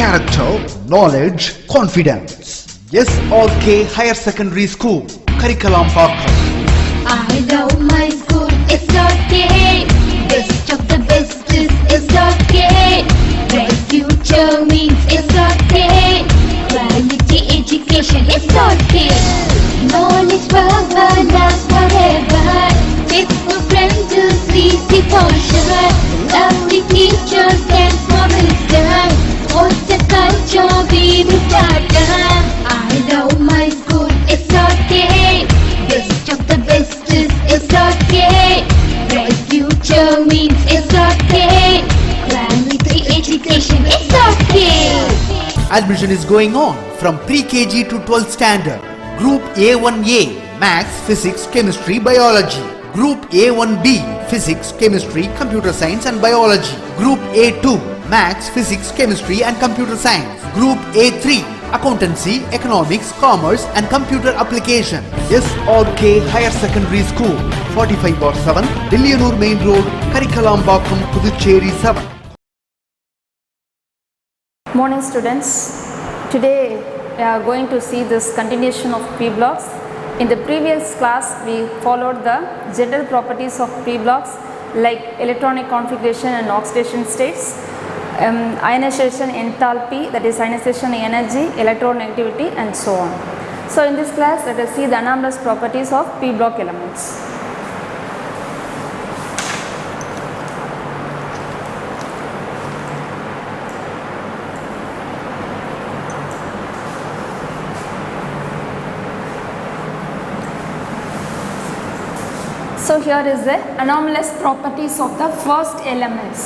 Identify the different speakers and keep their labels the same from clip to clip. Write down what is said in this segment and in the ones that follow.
Speaker 1: character, knowledge, confidence. SRK Higher Secondary School, Karikalambakkam.
Speaker 2: I love my school, SRK. Best of the best is SRK. Bright future means SRK. Quality education, SRK. Knowledge forever, last forever. Faithful friends to see the portion. Lovely teachers and promise them. What's the culture we will start? I love my school, SRK. Best of the best is SRK. Bright future means SRK. Quality education, SRK.
Speaker 1: Admission is going on from pre-KG to 12th standard. Group A1A, Maths, Physics, Chemistry, Biology. Group A1B, Physics, Chemistry, Computer Science and Biology. Group A2, Maths, Physics, Chemistry and Computer Science. Group A3, Accountancy, Economics, Commerce and Computer Application. SRK Higher Secondary School, 45/7, Dilliyanur Main Road, Karikalambakkam, Puducherry 7.
Speaker 3: Morning students, today we are going to see this continuation of P-blocks. In the previous class we followed the general properties of P-blocks like electronic configuration and oxidation states, ionization enthalpy, that is ionization energy, electronegativity and so on. So in this class let us see the anomalous properties of P-block elements. So here is the anomalous properties of the first elements.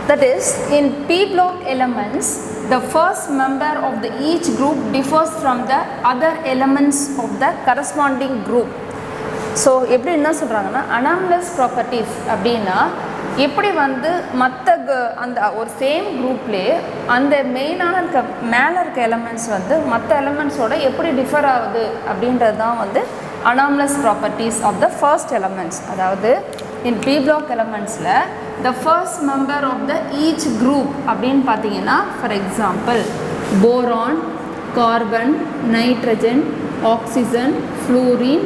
Speaker 3: That is, in P-block elements, the first member of the each group differs from the other elements of the corresponding group. So எப்படி என்ன சொல்றாங்கன்னா anomalous properties அப்படின்னா எப்படி வந்து மற்ற அந்த ஒரு same குரூப்லேயே அந்த மெயினான இருக்க மேலே இருக்க எலமெண்ட்ஸ் வந்து மற்ற எலமெண்ட்ஸோட எப்படி டிஃபர் ஆகுது அப்படின்றது தான் வந்து anomalous properties of the first elements. அதாவது in P-block elementsல the first member of the each group அப்படின்னு பார்த்தீங்கன்னா for example boron, carbon, nitrogen, oxygen, fluorine,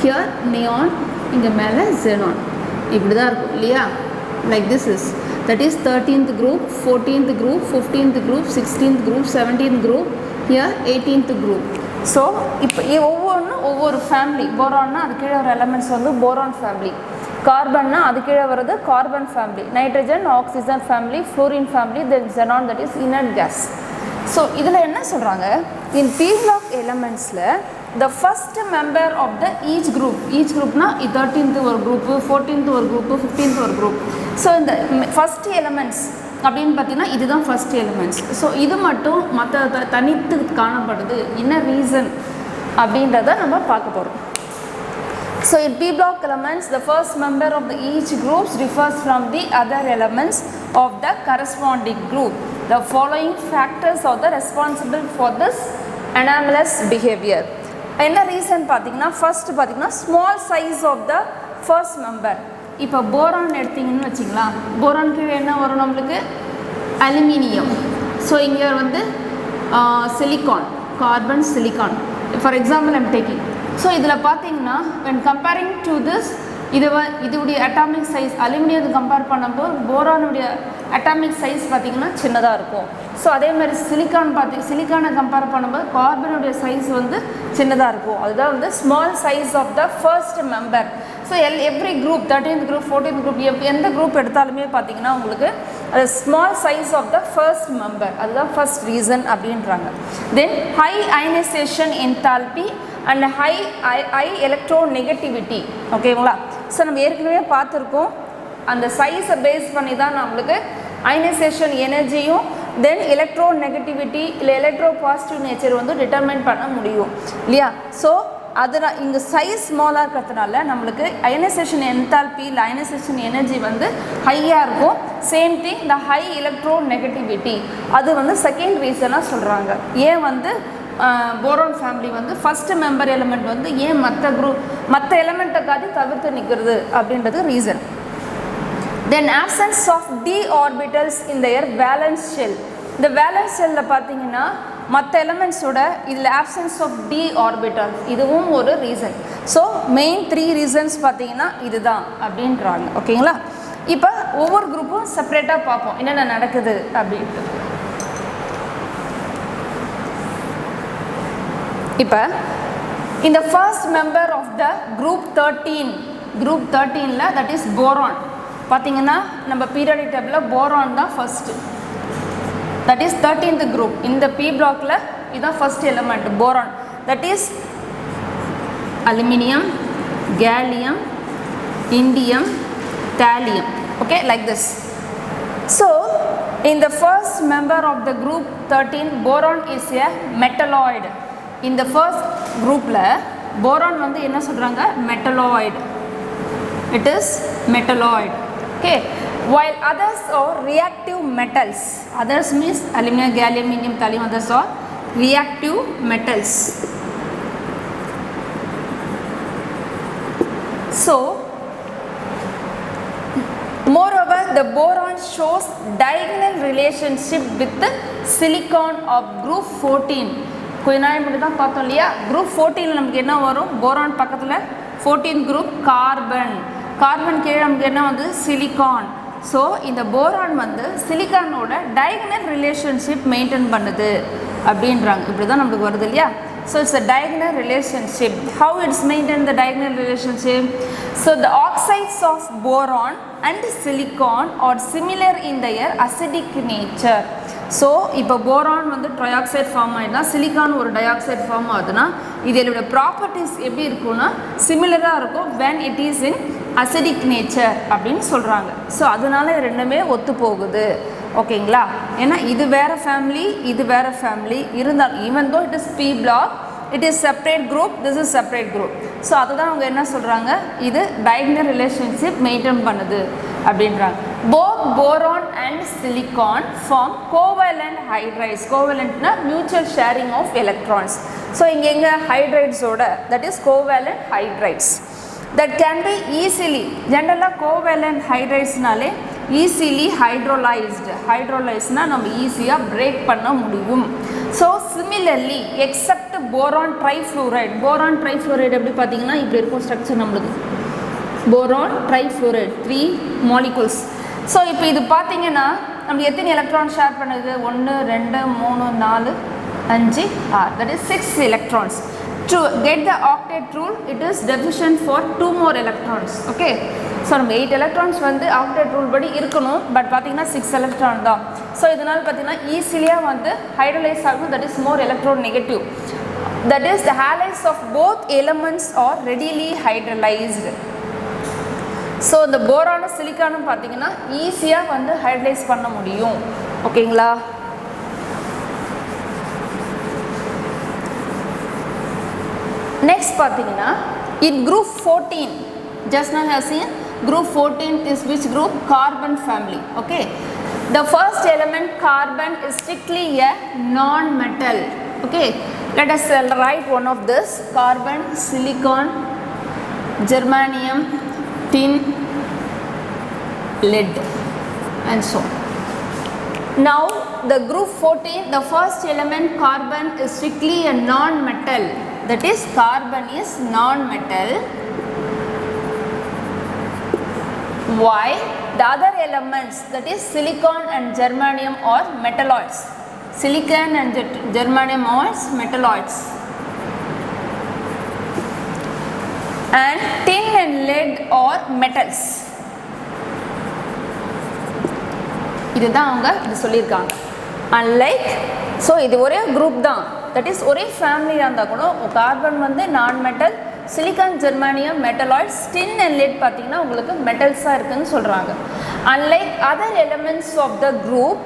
Speaker 3: here neon, இங்கே மேலே xenon. இப்படி தான் இருக்கும் இல்லையா? Like this is, that is 13th group, 14th group, 15th group, 16th group, 17th group, here 18th group. So இப்போ ஒவ்வொன்றும் ஒவ்வொரு ஃபேமிலி. போரான்னா அது கீழே வர எலமெண்ட்ஸ் வந்து போரான் ஃபேமிலி, கார்பன்னா அது கீழே வர்றது carbon family, nitrogen oxygen family, fluorine family, then xenon, that is inert gas. So இதில் என்ன சொல்கிறாங்க, இன் P-block எலமெண்ட்ஸில் the first member of the each குரூப்னா 13th ஒரு குரூப்பு, 14th ஒரு குரூப்பு, 15th ஒரு குரூப். ஸோ இந்த ஃபஸ்ட் எலமெண்ட்ஸ் அப்படின்னு பார்த்தீங்கன்னா இதுதான் ஃபஸ்ட் எலிமெண்ட்ஸ். ஸோ இது மட்டும் மற்ற தனித்து காணப்படுது, என்ன ரீசன் அப்படின்றத நம்ம பார்க்க போகிறோம். So in P-block elements the first member of the each groups differs from the other elements of the corresponding group. The following factors are the responsible for this anomalous behavior. என்ன reason பார்த்தீங்கன்னா first பார்த்தீங்கன்னா small size of the first member. இப்போ boron எடுத்திங்கன்னு வச்சிங்களா, boron கீழே என்ன வரும் நம்மளுக்கு, அலுமினியம். ஸோ இங்கே வந்து silicon, carbon, silicon for example I'm taking. So இதில் பார்த்தீங்கன்னா when comparing to this, இதுடைய அட்டாமிக் சைஸ் அலுமினியத்தை கம்பேர் பண்ணும்போது போரானுடைய அட்டாமிக் சைஸ் பார்த்திங்கன்னா சின்னதாக இருக்கும். ஸோ அதே மாதிரி சிலிக்கானை கம்பேர் பண்ணும்போது கார்பனுடைய சைஸ் வந்து சின்னதாக இருக்கும். அதுதான் வந்து small size of the first member. So every group 13th group 14th group எந்த குரூப் எடுத்தாலுமே பார்த்தீங்கன்னா உங்களுக்கு அது small size of the first member, அதுதான் ஃபர்ஸ்ட் ரீசன் அப்படின்றாங்க. Then high ionization enthalpy and high electronegativity. ஓகேங்களா? ஸோ நம்ம ஏற்கனவே பார்த்துருக்கோம், அந்த சைஸை பேஸ் பண்ணி தான் நம்மளுக்கு அயனைசேஷன் எனர்ஜியும் தென் எலக்ட்ரோநெகட்டிவிட்டி இல்லை எலக்ட்ரோ பாசிட்டிவ் நேச்சர் வந்து டிட்டர்மைன் பண்ண முடியும் இல்லையா? ஸோ அதனால் இங்கே சைஸ் ஸ்மாலாக இருக்கிறதுனால நம்மளுக்கு அயனைசேஷன் என்தால்பி இல்லை அயனைசேஷன் எனர்ஜி வந்து ஹையாக இருக்கும். சேம் திங் இந்த ஹை எலக்ட்ரோநெகட்டிவிட்டி அது வந்து செகண்ட் ரீசனாக சொல்கிறாங்க. ஏன் வந்து போரான் ஃபேமிலி வந்து ஃபஸ்ட்டு மெம்பர் எலிமெண்ட் வந்து ஏன் மற்ற எலிமெண்ட்டை காட்டி தவிர்த்து நிற்கிறது அப்படின்றது reason. Then absence of d orbitals in their valence shell. இந்த வேலன்ஸ் ஷெல்லில் பார்த்தீங்கன்னா மற்ற எலமெண்ட்ஸோட இதில் ஆப்சன்ஸ் ஆஃப் டி ஆர்பிட்டல் இதுவும் ஒரு ரீசன். ஸோ மெயின் 3 ரீசன்ஸ் பார்த்தீங்கன்னா இதுதான் அப்படின்றாங்க. ஓகேங்களா? இப்போ ஒவ்வொரு குரூப்பும் செப்பரேட்டாக பார்ப்போம் என்னென்ன நடக்குது அப்படின்ட்டு. இப்போ இந்த first member of the group 13ல தட் இஸ் போரான் பார்த்தீங்கன்னா நம்ம பீரியாடிக் டேபிளில் போரான் தான் first. That is 13th group. இந்த பி பிளாக்ல இதுதான் first element boron. That is aluminium, gallium, indium, thallium. Okay, like this. So in the first member of the group 13, boron is a metalloid. In the first groupல boron வந்து என்ன சொல்றாங்க? metalloid. It is metalloid. Okay, while others are reactive metals. Others means aluminum, gallium, indium, thallium. Others are reactive metals. So moreover, the boron shows diagonal relationship with the silicon of group 14. கொஞ்ச நாள் மட்டும் தான் பார்த்தோம் இல்லையா? Group 14 நமக்கு என்ன வரும்? Boron பக்கத்தில் 14 குரூப் கார்பன். கார்பன் கீழே நமக்கு என்ன வந்து சிலிக்கான். ஸோ இந்த போரான் வந்து சிலிக்கானோட டயகனல் ரிலேஷன்ஷிப் மெயின்டைன் பண்ணுது அப்படின்றாங்க. இப்படி தான் நமக்கு வருது இல்லையா? So it's a diagonal relationship. How it's maintained the diagonal relationship? So the oxides of boron and silicon are similar in their acidic nature. So இப்போ போரான் வந்து ட்ரைஆக்சைடு ஃபார்ம் ஆகிடுனா சிலிக்கான் ஒரு டயாக்சைடு ஃபார்ம் ஆகுதுன்னா இதோட properties எப்படி இருக்கும்னா சிமிலராக இருக்கும் when it is in acidic nature அப்படின்னு சொல்கிறாங்க. ஸோ அதனால ரெண்டுமே ஒத்து போகுது. ஓகேங்களா? ஏன்னா இது வேறு ஃபேமிலி, இது வேறு ஃபேமிலி இருந்தாலும் even though it is P block, it is separate group, this is separate group. So அதுதான் அவங்க என்ன சொல்கிறாங்க? இது டயகனல் ரிலேஷன்ஷிப் மெயின்டைன் பண்ணுது அப்படின்றாங்க. Both boron and silicon form covalent hydrides. கோவலண்ட்னா mutual sharing of electrons. So இங்கே எங்கே ஹைட்ரைட்ஸோட that is covalent hydrides that can be easily ஜென்ரலாக கோவேலண்ட் ஹைட்ரைட்ஸ்னாலே ஈஸிலி ஹைட்ரோலைஸ்னால் நம்ம ஈஸியாக பிரேக் பண்ண முடியும். So similarly except boron trifluoride. Boron trifluoride எப்படி பார்த்தீங்கன்னா இப்படி இருக்கும் ஸ்ட்ரக்சர் நம்மளுக்கு. Boron trifluoride 3 molecules. ஸோ இப்போ இது பார்த்தீங்கன்னா நம்ம எத்தனை எலக்ட்ரான் ஷேர் பண்ணுது? 1 2 3 4 5 6 that is 6 electrons. To get the octet rule, it is deficient for 2 more electrons. Okay, so நம்ம 8 electrons வந்து octet rule படி இருக்கணும். பட் பார்த்தீங்கன்னா 6 electron தான். ஸோ இதனால் பார்த்தீங்கன்னா ஈஸிலியாக வந்து ஹைட்ரலைஸ் ஆகும். that is more electronegative. that is the halides of both elements are readily hydrolyzed. So இந்த போரானும் சிலிக்கானும் பார்த்தீங்கன்னா ஈஸியாக வந்து ஹைட்ரலைஸ் பண்ண முடியும். ஓகேங்களா? Next பார்த்தீங்கன்னா in group 14 just now I have seen group 14 is which group? Carbon family. Okay, the first element carbon is strictly a non-metal. Okay, let us write one of this: carbon, silicon, germanium, tin, lead and so on. Now the group 14, the first element carbon is strictly a non-metal. That is carbon is non-metal. Why? The other elements that is silicon and germanium are metalloids. Silicon and germanium are metalloids. And tin and lead are metals. இதுதான் அவங்க இது சொல்லியிருக்காங்க. Unlike, so இது ஒரே group தான், that is ஒரே ஃபேமிலியாக இருந்தால் கூட கார்பன் வந்து non metal, silicon germanium metalloids, tin and lead பார்த்தீங்கன்னா உங்களுக்கு மெட்டல்ஸாக இருக்குதுன்னு சொல்கிறாங்க. Unlike other elements of the group,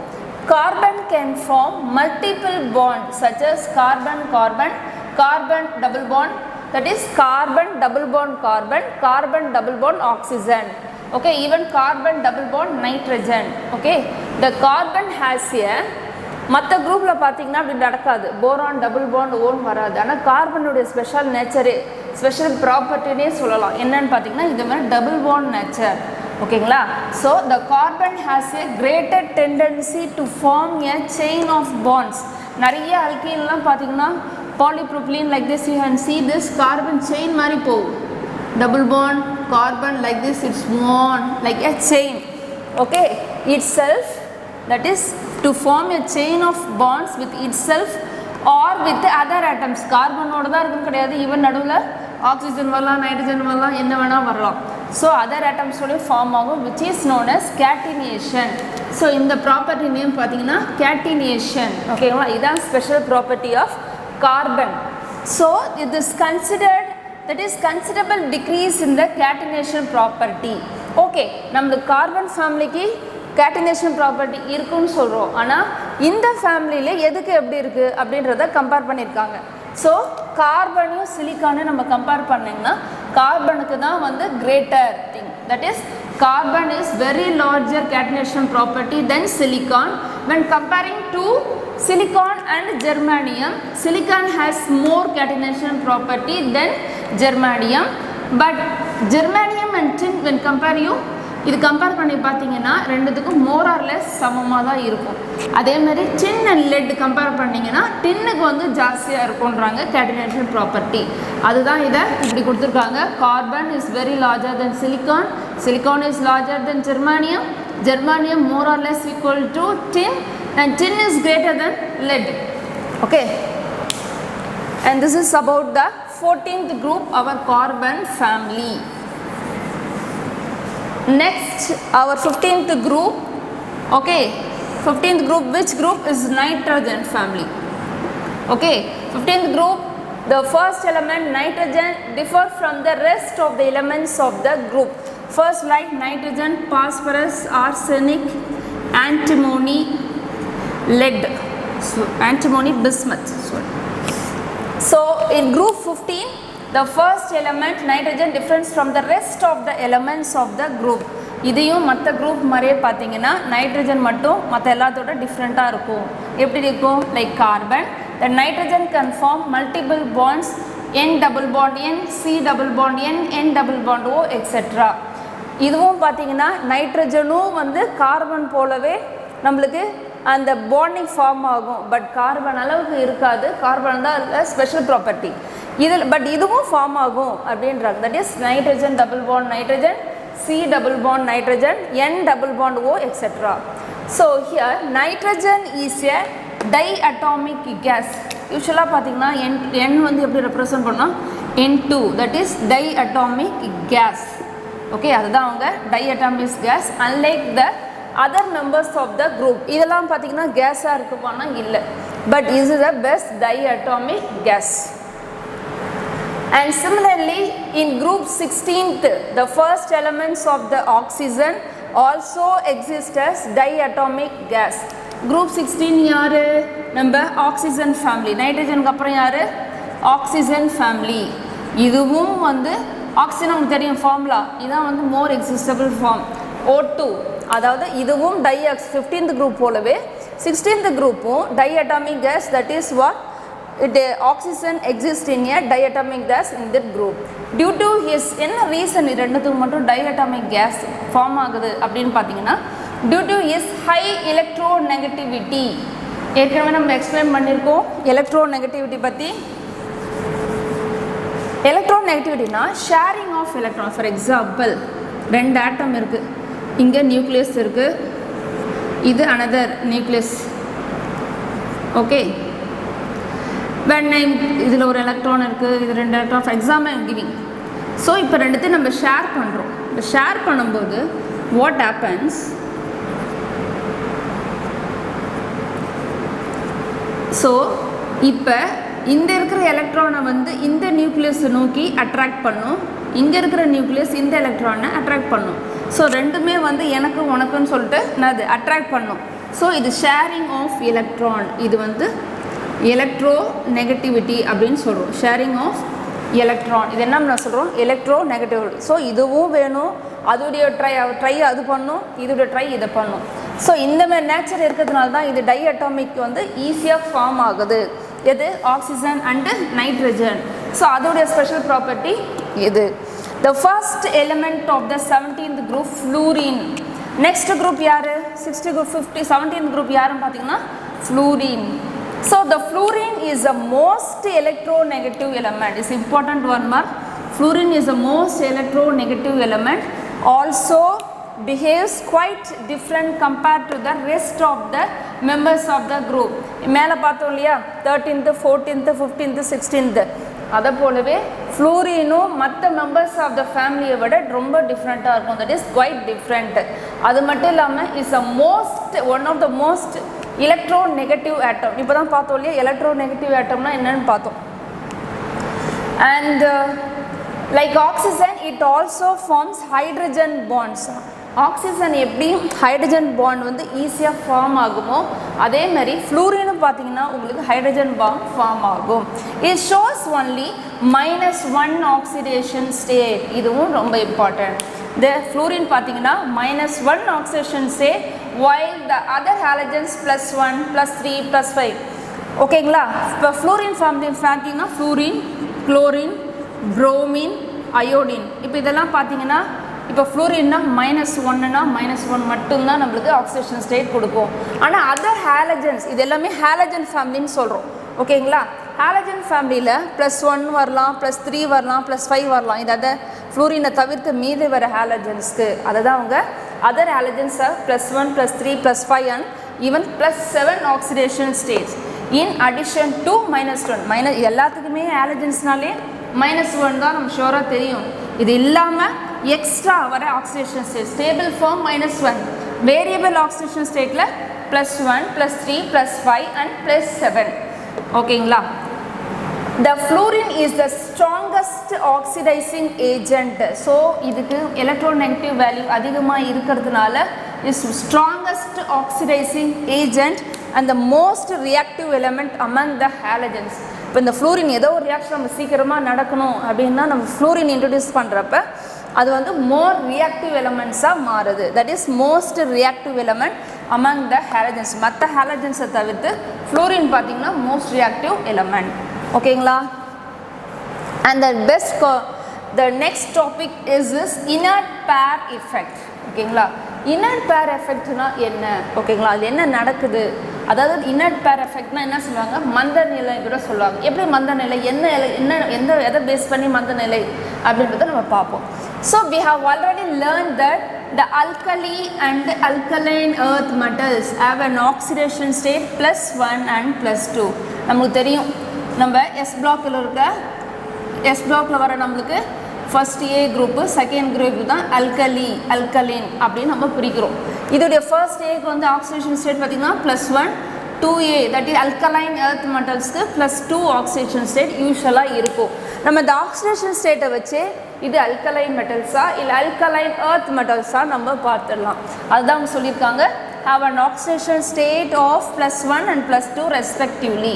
Speaker 3: carbon can form multiple bond such as carbon carbon, carbon double bond, that is carbon double bond carbon, carbon double bond oxygen. Okay, even carbon double bond nitrogen. Okay, the carbon has a மற்ற குரூப்பில் பார்த்தீங்கன்னா அப்படி நடக்காது, boron double bond ஓன் வராது. ஆனால் கார்பனுடைய special nature, special ப்ராப்பர்ட்டினே சொல்லலாம். என்னன்னு பார்த்தீங்கன்னா இது மாதிரி டபுள் பாண்ட் நேச்சர். ஓகேங்களா. So the carbon has a greater tendency to form a chain of bonds. நிறைய அல்கீன்லாம் பார்த்தீங்கன்னா polypropylene like this, you can see this carbon chain மாதிரி போகும். Double bond carbon like this, it's on like a chain. Okay, itself, that is to form a chain of bonds with itself or with the other atoms. Carbon ஓட தான் இருக்கும் கிடையாது, even நடுவில் oxygen வரலாம், nitrogen வரலாம், என்ன வேணால் வரலாம். ஸோ அதர் ஆட்டம்ஸோட ஃபார்ம் ஆகும், which is known as catenation. So இந்த ப்ராப்பர்ட்டி நேம் பார்த்தீங்கன்னா catenation. ஓகேங்களா, இதுதான் special property of carbon. So it is considered, that is considerable decrease in the catenation property. Okay, நம்ம கார்பன் ஃபேமிலிக்கு கேட்டினேஷன் ப்ராப்பர்ட்டி இருக்குன்னு சொல்கிறோம். ஆனால் இந்த ஃபேமிலியில் எதுக்கு எப்படி இருக்குது அப்படின்றத கம்பேர் பண்ணியிருக்காங்க. ஸோ கார்பனையும் சிலிக்கானையும் நம்ம கம்பேர் பண்ணிங்கன்னா கார்பனுக்கு தான் வந்து greater thing, that is carbon is very larger catenation property than silicon. When comparing to silicon and germanium, silicon has more catenation property than germanium, but germanium and tin when compare you, இது compare பண்ணி பார்த்தீங்கன்னா ரெண்டுத்துக்கும் மோர் or less சமமாக தான் இருக்கும். அதே மாதிரி டின் and let compare பண்ணிங்கன்னா டின்னுக்கு வந்து ஜாஸ்தியாக இருக்குன்றாங்க கேட்டினேஷன் ப்ராப்பர்ட்டி. அதுதான் இதை இப்படி கொடுத்துருக்காங்க. Carbon is very larger than silicon, silicon is larger than germanium, germanium more or less equal to tin and tin is greater than lead. Okay, and this is about the 14th group, our carbon family. Next, our 15th group. Okay, 15th group, which group is nitrogen family? Okay, 15th group, the first element nitrogen differ from the rest of the elements of the group. First, like nitrogen, phosphorus, arsenic, antimony, lead, so antimony, bismuth. So in group 15, the first element nitrogen differs from the rest of the elements of the group. இதையும் மற்ற group மாதிரியே பார்த்தீங்கன்னா nitrogen மட்டும் மற்ற எல்லாத்தோட டிஃப்ரெண்ட்டாக இருக்கும். எப்படி இருக்கும்? Like carbon, the nitrogen can form multiple bonds, N double bond N, C double bond N, N double bond O, etc. இதுவும் பார்த்தீங்கன்னா நைட்ரஜனும் வந்து கார்பன் போலவே நம்மளுக்கு அந்த பாண்டிங் ஃபார்ம் ஆகும். பட் கார்பன் அளவுக்கு இருக்காது, கார்பன் தான் ஸ்பெஷல் ப்ராப்பர்ட்டி இதில். பட் இதுவும் ஃபார்ம் ஆகும் அப்படின்றாங்க. That is nitrogen double bond nitrogen, C double bond nitrogen, N double bond O, etc. So here nitrogen is a diatomic gas. யூஸ்வலாக பார்த்தீங்கன்னா N வந்து எப்படி ரெப்ரசன்ட் பண்ணால் N2, that is diatomic gas. Okay, அதுதான் அவங்க diatomic gas. Unlike the other members of the group, இதெல்லாம் பார்த்தீங்கன்னா கேஸாக இருக்குமானா இல்லை, but this is the best diatomic gas. And similarly in group 16th, the first elements of the oxygen also exist as diatomic gas. Group 16 யாரு? நம்ம oxygen family. நைட்ரஜனுக்கு அப்புறம் யாரு? Oxygen family. இதுவும் வந்து ஆக்சிஜன் உங்களுக்கு தெரியும் ஃபார்முலா, இதான் வந்து மோர் எக்ஸிஸ்டபிள் ஃபார்ம் O2. அதாவது இதுவும் 15th குரூப் போலவே 16th குரூப்பும் diatomic gas, that is what oxygen exists in a diatomic gas in that group. Due to his என்ன ரீசன் ரெண்டுத்துக்கு மட்டும் diatomic gas ஃபார்ம் ஆகுது அப்படின்னு பார்த்தீங்கன்னா due to his high electronegativity. ஏற்கனவே நம்ம எக்ஸ்பிளைன் பண்ணியிருக்கோம் எலக்ட்ரோநெகட்டிவிட்டி பற்றி. எலக்ட்ரோநெகட்டிவிட்டினா sharing of electron. For example, ரெண்டு ஆட்டம் இருக்குது, இங்கே நியூக்ளியஸ் இருக்குது, இது அனதர் நியூக்ளியஸ். ஓகே, when இதில் ஒரு எலக்ட்ரான் இருக்குது, இது ரெண்டு electron. For example I'm giving. So இப்போ ரெண்டுத்தையும் நம்ம ஷேர் பண்ணுறோம். இப்போ ஷேர் பண்ணும்போது வாட் ஹேப்பன்ஸ்? ஸோ இப்போ இந்த இருக்கிற எலக்ட்ரானை வந்து இந்த நியூக்ளியஸை நோக்கி அட்ராக்ட் பண்ணும், இங்கே இருக்கிற நியூக்ளியஸ் இந்த எலக்ட்ரானை அட்ராக்ட் பண்ணும். ஸோ ரெண்டுமே வந்து எனக்கு உனக்குன்னு சொல்லிட்டு நான் அது அட்ராக்ட் பண்ணும். ஸோ இது ஷேரிங் ஆஃப் எலக்ட்ரான். இது வந்து எலக்ட்ரோ நெகட்டிவிட்டி அப்படின்னு சொல்கிறோம். ஷேரிங் ஆஃப் எலக்ட்ரான், இது என்ன நான் சொல்கிறோம்? Electro negativity. ஸோ இதுவும் வேணும், அதோடைய ட்ரை அது பண்ணும், இதோடைய ட்ரை இதை பண்ணும். ஸோ இந்த மாதிரி நேச்சர் இருக்கிறதுனால தான் இது டைஅட்டாமிக் வந்து ஈஸியாக ஃபார்ம் ஆகுது. எது? Oxygen and nitrogen. ஸோ அதோடைய ஸ்பெஷல் ப்ராப்பர்ட்டி இது. The first element of the 17th group fluorine. Next group யாரு 60 group 50 17th group யாருன்னு பார்த்தீங்கன்னா fluorine. So the fluorine is the most electronegative element. It's important one mark. Fluorine is the most electronegative element. Also behaves quite different compared to the rest of the members of the group. மேலே பார்த்தோம் இல்லையா 13th 14th 15th 16th அதை போலவே ஃப்ளூரினும் மற்ற members of the ஃபேமிலியை விட ரொம்ப டிஃப்ரெண்ட்டாக இருக்கும். That is quite different. அது மட்டும் இல்லாமல் is one of the most electronegative atom. இப்போ தான் பார்த்தோம் இல்லையா எலக்ட்ரோ நெகட்டிவ் ஆட்டம்னா என்னன்னு பார்த்தோம். And like oxygen it also forms hydrogen bonds. Oxygen எப்படி ஹைட்ரஜன் பாண்ட் வந்து ஈஸியாக ஃபார்ம் ஆகுமோ அதே மாதிரி ஃப்ளூரினும் பார்த்தீங்கன்னா உங்களுக்கு ஹைட்ரஜன் பாண்ட் ஃபார்ம் ஆகும். It shows only -1 oxidation state. இதுவும் ரொம்ப இம்பார்ட்டன்ட். இந்த ஃப்ளூரின் பார்த்தீங்கன்னா -1 oxidation state while the other halogens +1 +3 +5. ஓகேங்களா? இப்போ ஃப்ளூரின் ஃபேமிலி பார்த்தீங்கன்னா ஃப்ளூரின் குளோரின் புரோமின் அயோடின். இப்போ இதெல்லாம் பார்த்தீங்கன்னா இப்போ ஃப்ளூரின்னா -1னா -1 மட்டும்தான் நம்மளுக்கு ஆக்சிடேஷன் ஸ்டேட் கொடுக்கும். ஆனால் அதர் ஹாலஜன்ஸ் இது எல்லாமே ஹாலஜன் ஃபேமிலின்னு சொல்கிறோம். ஓகேங்களா? ஹாலஜன் ஃபேமிலியில் +1 வரலாம் +3 வரலாம் +5 வரலாம். இது அதை ஃப்ளூரினை தவிர்த்து மீது வர ஹாலஜன்ஸ்க்கு அதை தான் அவங்க other halogens +1 +3 +5 and even +7 oxidation states in addition to -1 எல்லாத்துக்குமே ஹாலஜன்ஸ்னாலே -1 தான் நம்ம ஷோராக தெரியும். இது இல்லாமல் எக்ஸ்ட்ரா வர oxidation state stable form -1 variable oxidation ஸ்டேட்டில் +1 +3 +5 அண்ட் +7. ஓகேங்களா? The fluorine is the strongest oxidizing agent. So இதுக்கு எலக்ட்ரோநெகட்டிவ் வேல்யூ அதிகமாக இருக்கிறதுனால is strongest oxidizing agent and the most reactive element among the halogens. இப்போ இந்த ஃப்ளூரின் ஏதோ ஒரு ரியாக்ஷன் நம்ம சீக்கிரமாக நடக்கணும் அப்படின்னா நம்ம ஃப்ளூரின் இன்ட்ரடியூஸ் பண்ணுறப்ப அது வந்து மோர் ரியாக்டிவ் எலமெண்ட்ஸாக மாறுது. That is most reactive element among the halogens. மற்ற ஹாலஜன்ஸை தவிர்த்து ஃப்ளூரின் பார்த்தீங்கன்னா மோஸ்ட் ரியாக்டிவ் எலமெண்ட். ஓகேங்களா? And the next topic is this inert pair effect. ஓகேங்களா? inert pair effectனா என்ன? ஓகேங்களா? அது என்ன நடக்குது? அதாவது inert pair effectனா என்ன சொல்லுவாங்க? மந்த நிலை கூட சொல்லுவாங்க. எப்படி மந்த நிலை எதை பேஸ் பண்ணி மந்த நிலை அப்படின்றத நம்ம பார்ப்போம். So we have already learned that the alkali and alkaline earth metals have an oxidation state +1 and +2. நமக்கு தெரியும் நம்ம எஸ் பிளாக்ல வர நம்மளுக்கு ஃபர்ஸ்ட் ஏ குரூப்பு செகண்ட் குரூப் தான் அல்கலின் அப்படின்னு நம்ம பிரிக்கிறோம். இதோடைய ஃபர்ஸ்ட் ஏக்கு வந்து ஆக்சிடேஷன் ஸ்டேட் பார்த்திங்கன்னா +1 2A that is alkaline earth மெட்டல்ஸ்க்கு +2 ஆக்சிடேஷன் ஸ்டேட் யூஸ்வலாக இருக்கும். நம்ம இந்த ஆக்சிடேஷன் ஸ்டேட்டை வச்சு இது அல்கலைன் மெட்டல்ஸா இல்லை அல்கலைன் எர்த் மெட்டல்ஸா நம்ம பார்த்துடலாம். அதுதான் அவங்க சொல்லியிருக்காங்க have an oxidation state of +1 and +2 respectively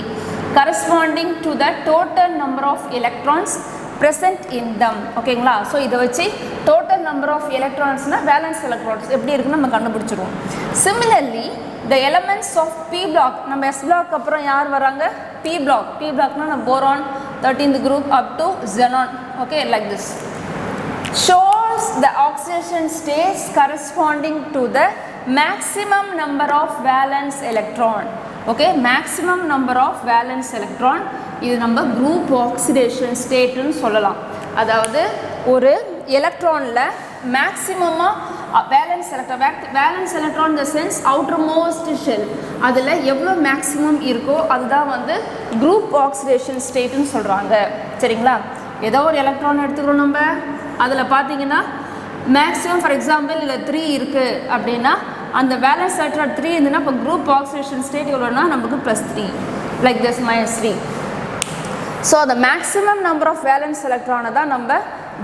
Speaker 3: corresponding to the total number of electrons present in them. ஓகேங்களா? ஸோ இதை வச்சு டோட்டல் நம்பர் ஆஃப் எலக்ட்ரான்ஸ்னால் வேலன்ஸ் எலக்ட்ரான்ஸ் எப்படி இருக்குன்னு நம்ம கண்டுபிடிச்சிடுவோம். Similarly the elements of p block நம்ம எஸ் பிளாக் அப்புறம் யார் வராங்க? பி பிளாக்னா நம்ம boron 13th group up to xenon. Okay, like this shows the oxidation states corresponding to the maximum number of valence electron. Okay, maximum number of valence electron இது நம்ம group oxidation ஸ்டேட்னு சொல்லலாம். அதாவது ஒரு எலக்ட்ரானில் மேக்ஸிமமாக வேலன்ஸ் எலக்ட்ரான் இந்த sense outer most shell அதில் எவ்வளோ maximum இருக்கோ அதுதான் வந்து குரூப் ஆக்சிடேஷன் ஸ்டேட்னு சொல்கிறாங்க. சரிங்களா? ஏதோ ஒரு எலக்ட்ரான் எடுத்துக்கிறோம் நம்ம அதில் பார்த்தீங்கன்னா மேக்ஸிமம் ஃபார் எக்ஸாம்பிள் இதில் 3 இருக்குது அப்படின்னா அந்த வேலன்ஸ் எலக்ட்ரான் 3 இருந்துன்னா இப்போ குரூப் ஆக்சிடேஷன் ஸ்டேட் எவ்வளோனா நமக்கு +3 like this -3. So the maximum number of valence electron தான் நம்ம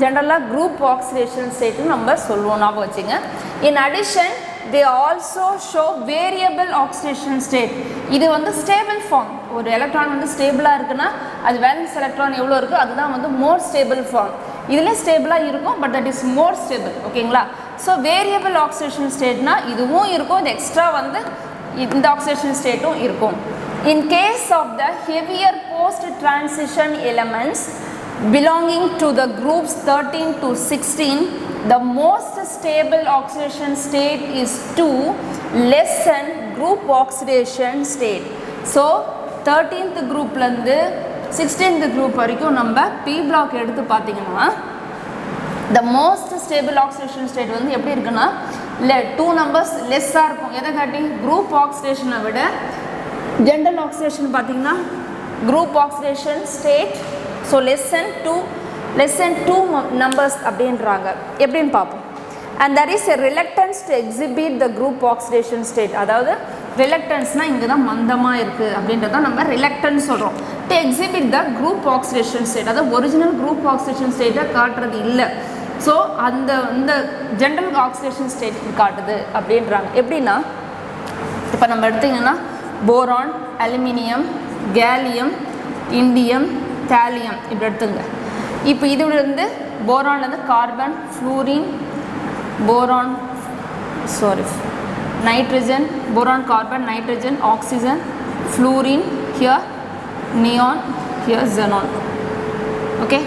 Speaker 3: ஜென்ரலாக குரூப் ஆக்சிடேஷன் ஸ்டேட்னு நம்ம சொல்லுவோம். ஞாபகம் வச்சுங்க. In addition they also show variable oxidation state. இது வந்து ஸ்டேபிள் ஃபார்ம். ஒரு எலக்ட்ரான் வந்து ஸ்டேபிளாக இருக்குன்னா அது வேலன்ஸ் எலக்ட்ரான் எவ்வளோ இருக்குது அதுதான் வந்து மோர் ஸ்டேபிள் ஃபார்ம். இதுலேயும் ஸ்டேபிளாக இருக்கும் but that is more stable. ஓகேங்களா? ஸோ வேரியபிள் ஆக்சிடேஷன் ஸ்டேட்னா இதுவும் இருக்கும், இது எக்ஸ்ட்ரா வந்து இந்த ஆக்சிடேஷன் ஸ்டேட்டும் இருக்கும். In case of the heavier post transition elements belonging to the groups 13 to 16, the most stable oxidation state is 2 less than group oxidation state. So 13th groupலேருந்து 16th group வரைக்கும் நம்ம P block எடுத்து பார்த்தீங்கன்னா the most stable oxidation state வந்து எப்படி இருக்குன்னா 2 numbers லெஸ்ஸாக இருக்கும். எதை காட்டி group oxidation விட general oxidation பார்த்தீங்கன்னா group oxidation state so less than 2 numbers அப்படின்றாங்க. எப்படின்னு பார்ப்போம். And there is a reluctance to exhibit the group oxidation state. அதாவது reluctanceனா இங்கே தான் மந்தமாக இருக்குது அப்படின்றத நம்ம reluctance சொல்கிறோம். To exhibit the group oxidation state, அதாவது ஒரிஜினல் group oxidation state காட்டுறது இல்லை. ஸோ இந்த ஜென்ரல் ஆக்சிடேஷன் ஸ்டேட் காட்டுது அப்படின்றாங்க. எப்படின்னா இப்போ நம்ம எடுத்திங்கன்னா boron, aluminium, gallium, indium, thallium இப்படி எடுத்துங்க. இப்போ இதுலேருந்து போரான்லேருந்து carbon, fluorine, boron nitrogen, boron, carbon, nitrogen, oxygen, fluorine, here neon, here xenon. Okay,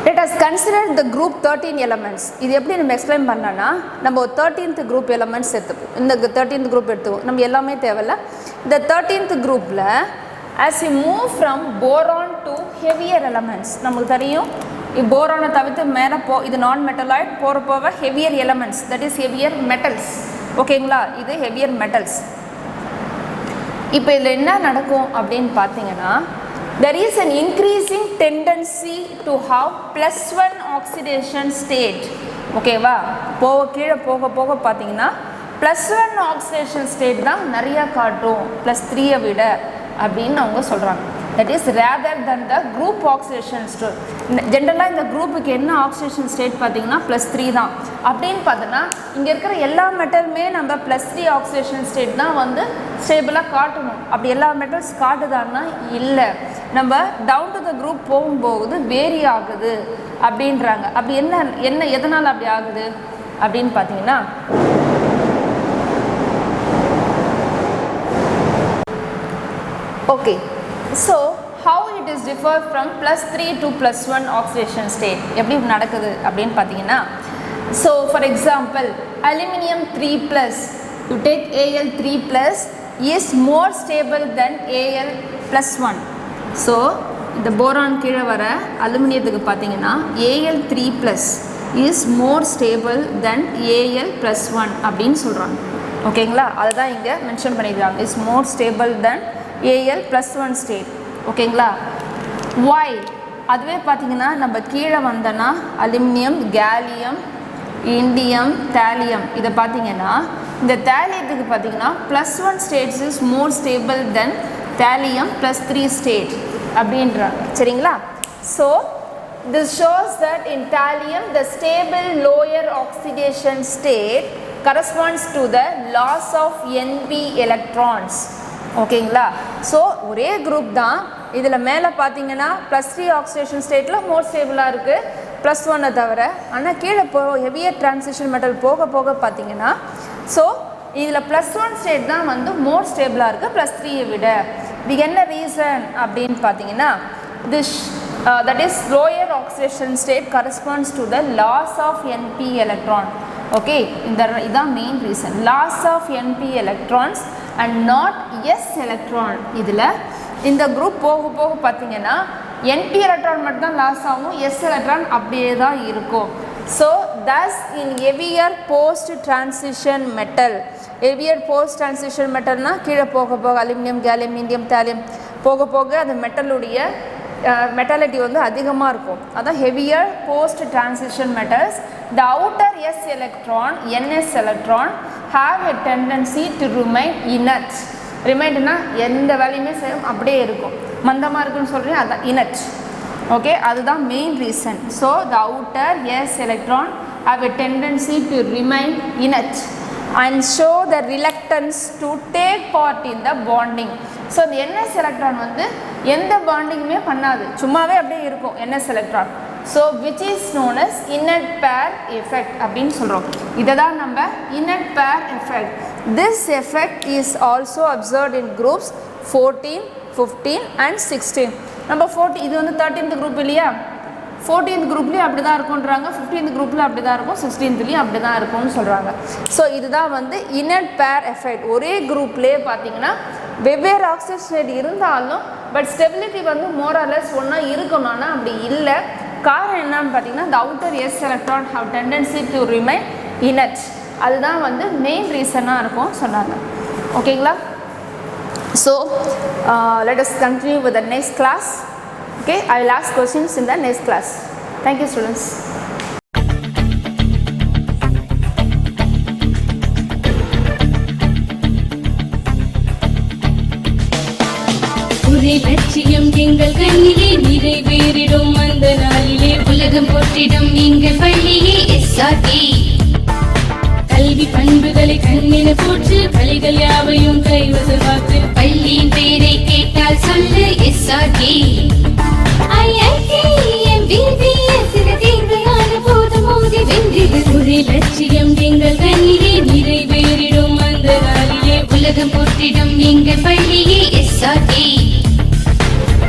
Speaker 3: let us consider the group 13 elements. இது எப்படி நம்ம எக்ஸ்பிளைன் பண்ணனா நம்ம 13th group elements எடுத்துப்போம். இந்த 13th group எடுத்துப்போம். நம்ம எல்லாமே தேவையில்ல. இந்த 13th groupல as we move from boron to heavier elements, நமக்கு தெரியும் போரானை தவிர்த்து மேலே இது நான் மெட்டலாய்ட் போக heavier elements, that is heavier metals. ஓகேங்களா, இது ஹெவியர் மெட்டல்ஸ். இப்போ இதில் என்ன நடக்கும் அப்படின்னு பார்த்தீங்கன்னா there is an increasing tendency to have +1 oxidation state. ஓகேவா, கீழே போக பார்த்தீங்கன்னா +1 oxidation state தான் நிறையா காட்டும் +3 விட அப்படின்னு அவங்க சொல்கிறாங்க. that is rather than the group oxidation state. ஜென்ரலாக இந்த குரூப்புக்கு என்ன ஆக்சிடேஷன் ஸ்டேட் பார்த்தீங்கன்னா +3 தான். அப்படின்னு பார்த்தோன்னா இங்கே இருக்கிற எல்லா மெட்டலுமே நம்ம +3 ஆக்சிடேஷன் ஸ்டேட் தான் வந்து ஸ்டேபிளாக காட்டணும். அப்படி எல்லா மெட்டல்ஸ் காட்டுதான்னா இல்லை, நம்ம டவுன் டு த குரூப் போகும்போது வேரி ஆகுது அப்படின்றாங்க. அப்படி என்ன எதனால் அப்படி ஆகுது அப்படின்னு பார்த்தீங்கன்னா okay, so how it is differ from +3 to +1 oxidation state எப்படி நடக்குது அப்படின்னு பார்த்தீங்கன்னா so for example aluminium 3+, you take Al3+ is more stable than Al+1. So இந்த போரான் கீழே வர அலுமினியத்துக்கு பார்த்தீங்கன்னா Al3+ is more stable than Al+1 அப்படின்னு சொல்கிறாங்க. ஓகேங்களா, அதுதான் இங்கே மென்ஷன் பண்ணியிருக்காங்க, is more stable than Al+1 state. ஓகேங்களா, why? அதுவே பார்த்தீங்கன்னா நம்ம கீழே வந்தோன்னா அலுமினியம், கேலியம், இண்டியம், தாலியம் இதை பார்த்தீங்கன்னா இந்த தாலியத்துக்கு பார்த்தீங்கன்னா +1 states is more stable than thallium +3 state அப்படின்றாங்க. சரிங்களா, so this shows that in thallium the stable lower oxidation state corresponds to the loss of Np electrons. ஓகேங்களா, ஸோ ஒரே குரூப் தான். இதில் மேலே பார்த்தீங்கன்னா +3 ஆக்சிடேஷன் ஸ்டேட்டில் மோர் ஸ்டேபிளாக இருக்குது +1 தவிர. ஆனால் கீழே ஹெவியர் டிரான்சிஷன் மெட்டல் போக பார்த்தீங்கன்னா ஸோ இதில் +1 ஸ்டேட் தான் வந்து மோர் ஸ்டேபிளாக இருக்குது +3 விட. இதுக்கு என்ன ரீசன் அப்படின்னு பார்த்தீங்கன்னா this that is lower oxidation state corresponds to the loss of Np electron. Okay, இதான் main reason, loss of Np electrons and not S electron. இதில் இந்த குரூப் போக பார்த்தீங்கன்னா Np எலக்ட்ரான் மட்டும் தான் லாஸ் ஆகும், S எலக்ட்ரான் அப்படியே தான் இருக்கும். So thus in heavier post transition metal, heavier post transition metalனா கீழே போக அலுமினியம், கேலியம், இண்டியம், தாலியம் போக அந்த மெட்டலுடைய மெட்டாலிட்டி வந்து அதிகமாக இருக்கும். அதான் heavier post transition metals the outer S electron, NS electron have a tendency to remain inert. ரிமைண்ட்னா எந்த வேலையுமே செய்யும் அப்படியே இருக்கும், மந்தமாக இருக்குன்னு சொல்கிறேன், அதுதான் inert. ஓகே, அதுதான் main reason. So the outer S electron have a tendency to remain inert and show the reluctance to take part in the bonding. So இந்த NS electron வந்து எந்த பாண்டிங்குமே பண்ணாது, சும்மாவே அப்படியே இருக்கும் NS electron. So which is known as inert pair effect அப்படின்னு சொல்கிறோம். இதை தான் நம்ம inert pair effect. This effect is also observed in groups 14, 15 and 16. நம்ம 40 இது வந்து 13th குரூப் இல்லையா, 14th குரூப்லேயும் அப்படி தான் இருக்குன்றாங்க, 15th குரூப்பில் அப்படி தான் இருக்கும், 16thலேயும் அப்படி தான் இருக்கும்னு சொல்கிறாங்க. ஸோ இதுதான் வந்து இன்னட் பேர் எஃபெக்ட். ஒரே குரூப்லேயே பார்த்தீங்கன்னா வெவ்வேறு ஆக்சிஜன் இருந்தாலும் பட் ஸ்டெபிலிட்டி வந்து மோரலஸ் ஒன்றா இருக்கணும்னா அப்படி இல்லை. காரணம் என்னன்னு பார்த்தீங்கன்னா the outer s electron have tendency to remain inert. அதுதான் வந்து மெயின் ரீசனாக இருக்கும் சொன்னாங்க. ஓகேங்களா? So let us continue with the next class. Okay, I will ask questions in the next class. Thank you, students.
Speaker 4: ஒரே லட்சியம் எங்கள் கண்ணிலே நிறைவேறிடும் அந்த நாளிலே உலகம் போற்றிடும் எங்கள் பள்ளியே SRT. கல்வி பண்புகளை கண்ணின போற்று கலைகள் யாவையும் கைவசமாக்கு பள்ளியின் பெயரை கேட்டால் சொல்லு SRT. ஒரே லட்சியம் எங்கள் கண்ணிலே நிறைவேறிடும் அந்த நாளிலே உலகம் போற்றிடும் எங்கள் பள்ளியே SRT.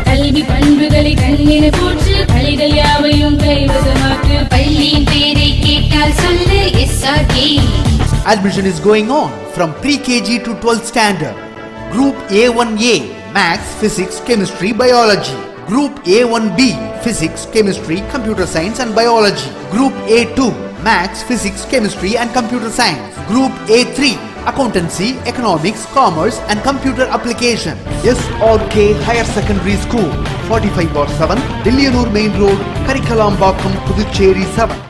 Speaker 4: கல்வி பண்புகளை கண்ணின போற்று கலைகள் யாவையும் கைவசமாக்கு பள்ளியின் பெயரை கேட்டால் சொல்லு SRT.
Speaker 1: Admission is going on from pre-KG to 12th standard. Group A1A Maths, Physics, Chemistry, Biology. Group A1B Physics, Chemistry, Computer Science and Biology. Group A2 Maths, Physics, Chemistry and Computer Science. Group A3 Accountancy, Economics, Commerce and Computer Application. SRK Higher Secondary School, 45/7, Dillianur Main Road, Karikalambakkam, Puducherry 7.